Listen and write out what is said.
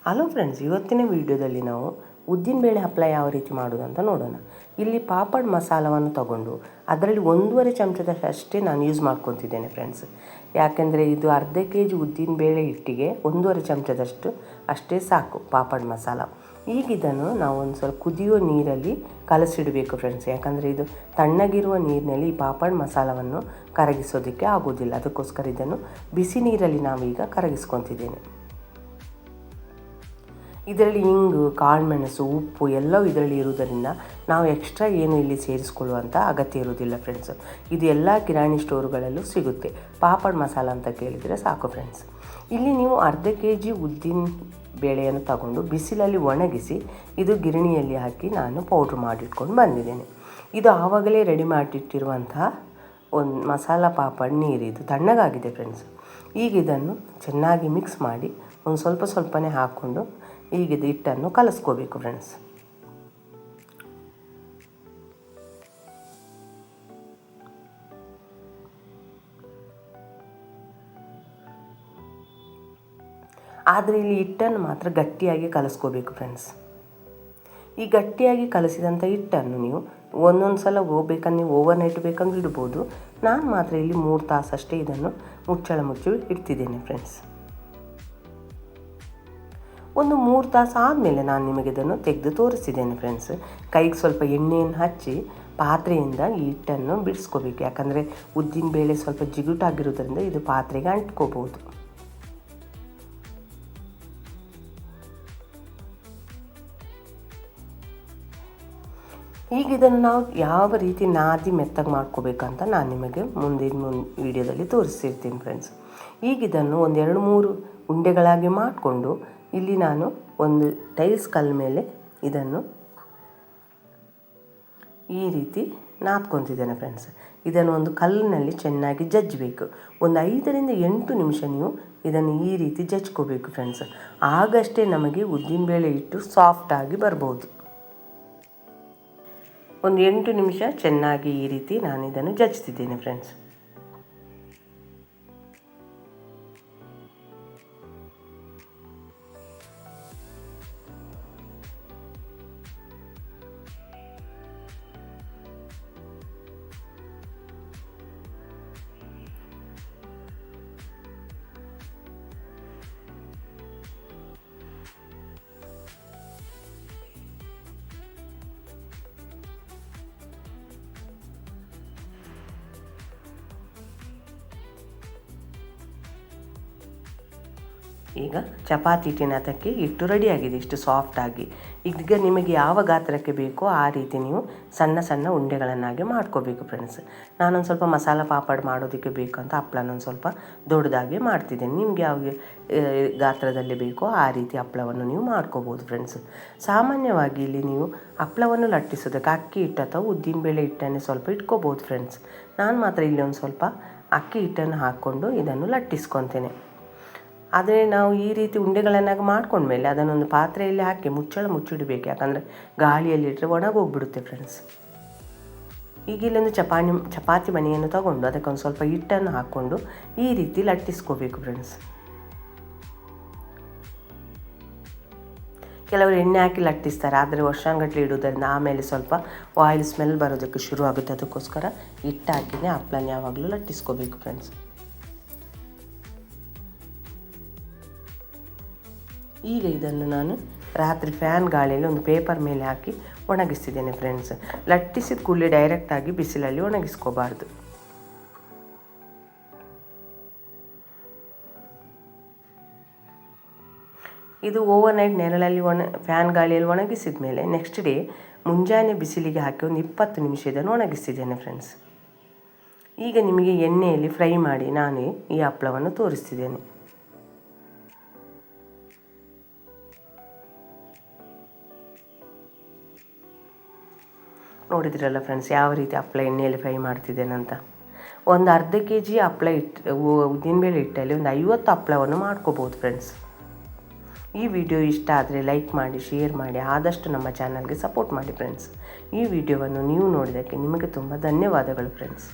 Hello friends, ಇವತ್ತಿನ ವಿಡಿಯೋದಲ್ಲಿ ನಾವು ಉದ್ದಿನಬೇಳೆ ಹಪ್ಪಳ ಯಾವ ರೀತಿ ಮಾಡೋದು ಅಂತ ನೋಡೋಣ. ಇಲ್ಲಿ ಪಾಪಡ್ ಮಸಾಲವನ್ನು ತಗೊಂಡು ಅದರಲ್ಲಿ 1.5 ಚಮಚದಷ್ಟೇ ನಾನು ಯೂಸ್ ಮಾಡ್ಕೊತಿದ್ದೇನೆ ಫ್ರೆಂಡ್ಸ್. ಯಾಕೆಂದರೆ ಇದು ಅರ್ಧ ಕೆಜಿ ಉದ್ದಿನಬೇಳೆ ಹಿಟ್ಟಿಗೆ 1.5 ಚಮಚದಷ್ಟು ಅಷ್ಟೇ ಸಾಕು ಪಾಪಡ್ ಮಸಾಲ. ಈಗ ಇದನ್ನು ನಾವು ಒಂದು ಸ್ವಲ್ಪ ಕುದಿಯುವ ನೀರಲ್ಲಿ ಕಲಸಿಡಬೇಕು ಫ್ರೆಂಡ್ಸ್. ಯಾಕಂದರೆ ಇದು ತಣ್ಣಗಿರುವ ನೀರಿನಲ್ಲಿ ಈ ಪಾಪಡ್ ಮಸಾಲವನ್ನು ಕರಗಿಸೋದಕ್ಕೆ ಆಗೋದಿಲ್ಲ. ಅದಕ್ಕೋಸ್ಕರ ಇದನ್ನು ಬಿಸಿ ನೀರಲ್ಲಿ ನಾವೀಗ ಕರಗಿಸ್ಕೊತಿದ್ದೇನೆ. ಇದರಲ್ಲಿ ಇಂಗು, ಕಾಳುಮೆಣಸು, ಉಪ್ಪು ಎಲ್ಲವೂ ಇದರಲ್ಲಿ ಇರುವುದರಿಂದ ನಾವು ಎಕ್ಸ್ಟ್ರಾ ಏನು ಇಲ್ಲಿ ಸೇರಿಸ್ಕೊಳ್ಳುವಂಥ ಅಗತ್ಯ ಇರುವುದಿಲ್ಲ ಫ್ರೆಂಡ್ಸ್. ಇದು ಎಲ್ಲ ಕಿರಾಣಿ ಸ್ಟೋರ್ಗಳಲ್ಲೂ ಸಿಗುತ್ತೆ. ಪಾಪಡ್ ಮಸಾಲ ಅಂತ ಕೇಳಿದರೆ ಸಾಕು ಫ್ರೆಂಡ್ಸ್. ಇಲ್ಲಿ ನೀವು ಅರ್ಧ ಕೆಜಿ ಉದ್ದಿನ ಬೇಳೆಯನ್ನು ತಗೊಂಡು ಬಿಸಿಲಲ್ಲಿ ಒಣಗಿಸಿ ಇದು ಗಿರಣಿಯಲ್ಲಿ ಹಾಕಿ ನಾನು ಪೌಡ್ರ್ ಮಾಡಿಟ್ಕೊಂಡು ಬಂದಿದ್ದೇನೆ. ಇದು ಆವಾಗಲೇ ರೆಡಿ ಮಾಡಿಟ್ಟಿರುವಂತಹ ಒಂದು ಮಸಾಲ ಪಾಪಡ್ ನೀರಿದು ತಣ್ಣಗಾಗಿದೆ ಫ್ರೆಂಡ್ಸ್. ಈಗ ಇದನ್ನು ಚೆನ್ನಾಗಿ ಮಿಕ್ಸ್ ಮಾಡಿ ಒಂದು ಸ್ವಲ್ಪನೇ ಹಾಕ್ಕೊಂಡು ಈಗ ಹಿಟ್ಟನ್ನು ಕಲಿಸ್ಕೋಬೇಕು ಫ್ರೆಂಡ್ಸ್. ಆದರೆ ಇಲ್ಲಿ ಹಿಟ್ಟನ್ನು ಮಾತ್ರ ಗಟ್ಟಿಯಾಗಿ ಕಲಿಸ್ಕೋಬೇಕು ಫ್ರೆಂಡ್ಸ್. ಈ ಗಟ್ಟಿಯಾಗಿ ಕಲಸಿದಂಥ ಹಿಟ್ಟನ್ನು ನೀವು ಒಂದೊಂದು ಸಲ ನೀವು ಓವರ್ನೈಟ್ ಬೇಕಂದ್ರೆ ಇಡ್ಬೋದು. ನಾನು ಮಾತ್ರ ಇಲ್ಲಿ 3 ತಾಸಷ್ಟೇ ಇದನ್ನು ಮುಚ್ಚಳ ಮುಚ್ಚಿ ಇಡ್ತಿದ್ದೇನೆ ಫ್ರೆಂಡ್ಸ್. ಒಂದು 3 ತಾಸು ಆದಮೇಲೆ ನಾನು ನಿಮಗೆ ಇದನ್ನು ತೆಗೆದು ತೋರಿಸಿದ್ದೇನೆ ಫ್ರೆಂಡ್ಸ್. ಕೈಗೆ ಸ್ವಲ್ಪ ಎಣ್ಣೆಯನ್ನು ಹಚ್ಚಿ ಪಾತ್ರೆಯಿಂದ ಈ ಹಿಟ್ಟನ್ನು ಬಿಡಿಸ್ಕೋಬೇಕು. ಯಾಕಂದರೆ ಉದ್ದಿನಬೇಳೆ ಸ್ವಲ್ಪ ಜಿಗುಟಾಗಿರೋದ್ರಿಂದ ಇದು ಪಾತ್ರೆಗೆ ಅಂಟ್ಕೋಬೋದು. ಈಗ ಇದನ್ನು ನಾವು ಯಾವ ರೀತಿ ನಾದಿ ಮೆತ್ತಗೆ ಮಾಡ್ಕೋಬೇಕಂತ ನಾನು ನಿಮಗೆ ಮುಂದಿನ ವಿಡಿಯೋದಲ್ಲಿ ತೋರಿಸಿರ್ತೀನಿ ಫ್ರೆಂಡ್ಸ್. ಈಗ ಇದನ್ನು 1-2-3 ಉಂಡೆಗಳಾಗಿ ಮಾಡಿಕೊಂಡು ಇಲ್ಲಿ ನಾನು ಒಂದು ಟೈಲ್ಸ್ ಕಲ್ಲು ಮೇಲೆ ಇದನ್ನು ಈ ರೀತಿ ನಾದ್ಕೊತಿದ್ದೇನೆ ಫ್ರೆಂಡ್ಸ್. ಇದನ್ನು ಒಂದು ಕಲ್ಲಿನಲ್ಲಿ ಚೆನ್ನಾಗಿ ಜಜ್ಜಬೇಕು. ಒಂದು 5-8 ನಿಮಿಷ ನೀವು ಇದನ್ನು ಈ ರೀತಿ ಜಜ್ಕೋಬೇಕು ಫ್ರೆಂಡ್ಸ್. ಆಗಷ್ಟೇ ನಮಗೆ ಉದ್ದಿನಬೇಳೆ ಹಿಟ್ಟು ಸಾಫ್ಟಾಗಿ ಬರ್ಬೋದು. ಒಂದು 8 ನಿಮಿಷ ಚೆನ್ನಾಗಿ ಈ ರೀತಿ ನಾನು ಇದನ್ನು ಜಜ್ತಿದ್ದೇನೆ ಫ್ರೆಂಡ್ಸ್. ಈಗ ಚಪಾತಿ ಹಿಟ್ಟಿನ ಹದಕ್ಕೆ ಹಿಟ್ಟು ರೆಡಿಯಾಗಿದೆ, ಇಷ್ಟು ಸಾಫ್ಟಾಗಿ. ಈಗ ನಿಮಗೆ ಯಾವ ಗಾತ್ರಕ್ಕೆ ಬೇಕೋ ಆ ರೀತಿ ನೀವು ಸಣ್ಣ ಉಂಡೆಗಳನ್ನಾಗಿ ಮಾಡ್ಕೋಬೇಕು ಫ್ರೆಂಡ್ಸ್. ನಾನೊಂದು ಸ್ವಲ್ಪ ಮಸಾಲ ಪಾಪಡ್ ಮಾಡೋದಕ್ಕೆ ಬೇಕಂತ ಹಪ್ಪಳನ ಒಂದು ಸ್ವಲ್ಪ ದೊಡ್ಡದಾಗಿ ಮಾಡ್ತಿದ್ದೇನೆ. ನಿಮಗೆ ಯಾವ ಗಾತ್ರದಲ್ಲಿ ಬೇಕೋ ಆ ರೀತಿ ಹಪ್ಪಳವನ್ನು ನೀವು ಮಾಡ್ಕೋಬೋದು ಫ್ರೆಂಡ್ಸ್. ಸಾಮಾನ್ಯವಾಗಿ ಇಲ್ಲಿ ನೀವು ಹಪ್ಪಳವನ್ನು ಲಟ್ಟಿಸೋದಕ್ಕೆ ಅಕ್ಕಿ ಹಿಟ್ಟು ಅಥವಾ ಉದ್ದಿನಬೇಳೆ ಹಿಟ್ಟನ್ನೇ ಸ್ವಲ್ಪ ಇಟ್ಕೋಬೋದು ಫ್ರೆಂಡ್ಸ್. ನಾನು ಮಾತ್ರ ಇಲ್ಲಿ ಒಂದು ಸ್ವಲ್ಪ ಅಕ್ಕಿ ಹಿಟ್ಟನ್ನು ಹಾಕ್ಕೊಂಡು ಇದನ್ನು ಲಟ್ಟಿಸ್ಕೊತೇನೆ. ಆದರೆ ನಾವು ಈ ರೀತಿ ಉಂಡೆಗಳನ್ನಾಗಿ ಮಾಡ್ಕೊಂಡ್ಮೇಲೆ ಅದನ್ನೊಂದು ಪಾತ್ರೆಯಲ್ಲಿ ಹಾಕಿ ಮುಚ್ಚಳ ಮುಚ್ಚಿಡಬೇಕು. ಯಾಕಂದರೆ ಗಾಳಿಯಲ್ಲಿಟ್ಟರೆ ಒಣಗೋಗ್ಬಿಡುತ್ತೆ ಫ್ರೆಂಡ್ಸ್. ಈಗ ಇಲ್ಲೊಂದು ಚಪಾತಿ ಮಣೆಯನ್ನು ತಗೊಂಡು ಅದಕ್ಕೊಂದು ಸ್ವಲ್ಪ ಹಿಟ್ಟನ್ನು ಹಾಕ್ಕೊಂಡು ಈ ರೀತಿ ಲಟ್ಟಿಸ್ಕೋಬೇಕು ಫ್ರೆಂಡ್ಸ್. ಕೆಲವರು ಎಣ್ಣೆ ಹಾಕಿ ಲಟ್ಟಿಸ್ತಾರೆ, ಆದರೆ ವರ್ಷಾನುಗಟ್ಟಲೆ ಇಡೋದರಿಂದ ಆಮೇಲೆ ಸ್ವಲ್ಪ ಆಯಿಲ್ ಸ್ಮೆಲ್ ಬರೋದಕ್ಕೆ ಶುರು ಆಗುತ್ತೆ. ಅದಕ್ಕೋಸ್ಕರ ಹಿಟ್ಟು ಹಾಕಿನೇ ಹಪ್ಪಳನ ಯಾವಾಗಲೂ ಲಟ್ಟಿಸ್ಕೋಬೇಕು ಫ್ರೆಂಡ್ಸ್. ಈಗ ಇದನ್ನು ನಾನು ರಾತ್ರಿ ಫ್ಯಾನ್ ಗಾಳಿಯಲ್ಲಿ ಒಂದು ಪೇಪರ್ ಮೇಲೆ ಹಾಕಿ ಒಣಗಿಸ್ತಿದ್ದೇನೆ ಫ್ರೆಂಡ್ಸ್. ಲಟ್ಟಿಸಿದ ಕೂಡಲೇ ಡೈರೆಕ್ಟಾಗಿ ಬಿಸಿಲಲ್ಲಿ ಒಣಗಿಸ್ಕೋಬಾರ್ದು. ಇದು ಓವರ್ನೈಟ್ ನೆರಳಲ್ಲಿ ಫ್ಯಾನ್ ಗಾಳಿಯಲ್ಲಿ ಒಣಗಿಸಿದ ಮೇಲೆ ನೆಕ್ಸ್ಟ್ ಡೇ ಮುಂಜಾನೆ ಬಿಸಿಲಿಗೆ ಹಾಕಿ ಒಂದು 20 ನಿಮಿಷ ಇದನ್ನು ಒಣಗಿಸ್ತಿದ್ದೇನೆ ಫ್ರೆಂಡ್ಸ್. ಈಗ ನಿಮಗೆ ಎಣ್ಣೆಯಲ್ಲಿ ಫ್ರೈ ಮಾಡಿ ನಾನು ಈ ಹಪ್ಪಳವನ್ನು ತೋರಿಸ್ತಿದ್ದೇನೆ. ನೋಡಿದ್ರಲ್ಲ ಫ್ರೆಂಡ್ಸ್, ಯಾವ ರೀತಿ ಹಪ್ಪಳ ಎಣ್ಣೆಯಲ್ಲಿ ಫ್ರೈ ಮಾಡ್ತಿದ್ದೇನಂತ. ಒಂದು ಅರ್ಧ ಕೆಜಿ ಹಪ್ಪಳ ಉದ್ದಿನಬೇಳೆ ಹಿಟ್ಟಲ್ಲಿ ಒಂದು 50 ಹಪ್ಪಳವನ್ನು ಮಾಡ್ಕೋಬೋದು ಫ್ರೆಂಡ್ಸ್. ಈ ವಿಡಿಯೋ ಇಷ್ಟ ಆದರೆ ಲೈಕ್ ಮಾಡಿ, ಶೇರ್ ಮಾಡಿ, ಆದಷ್ಟು ನಮ್ಮ ಚಾನಲ್ಗೆ ಸಪೋರ್ಟ್ ಮಾಡಿ ಫ್ರೆಂಡ್ಸ್. ಈ ವಿಡಿಯೋವನ್ನು ನೀವು ನೋಡಿದ್ದಕ್ಕೆ ನಿಮಗೆ ತುಂಬ ಧನ್ಯವಾದಗಳು ಫ್ರೆಂಡ್ಸ್.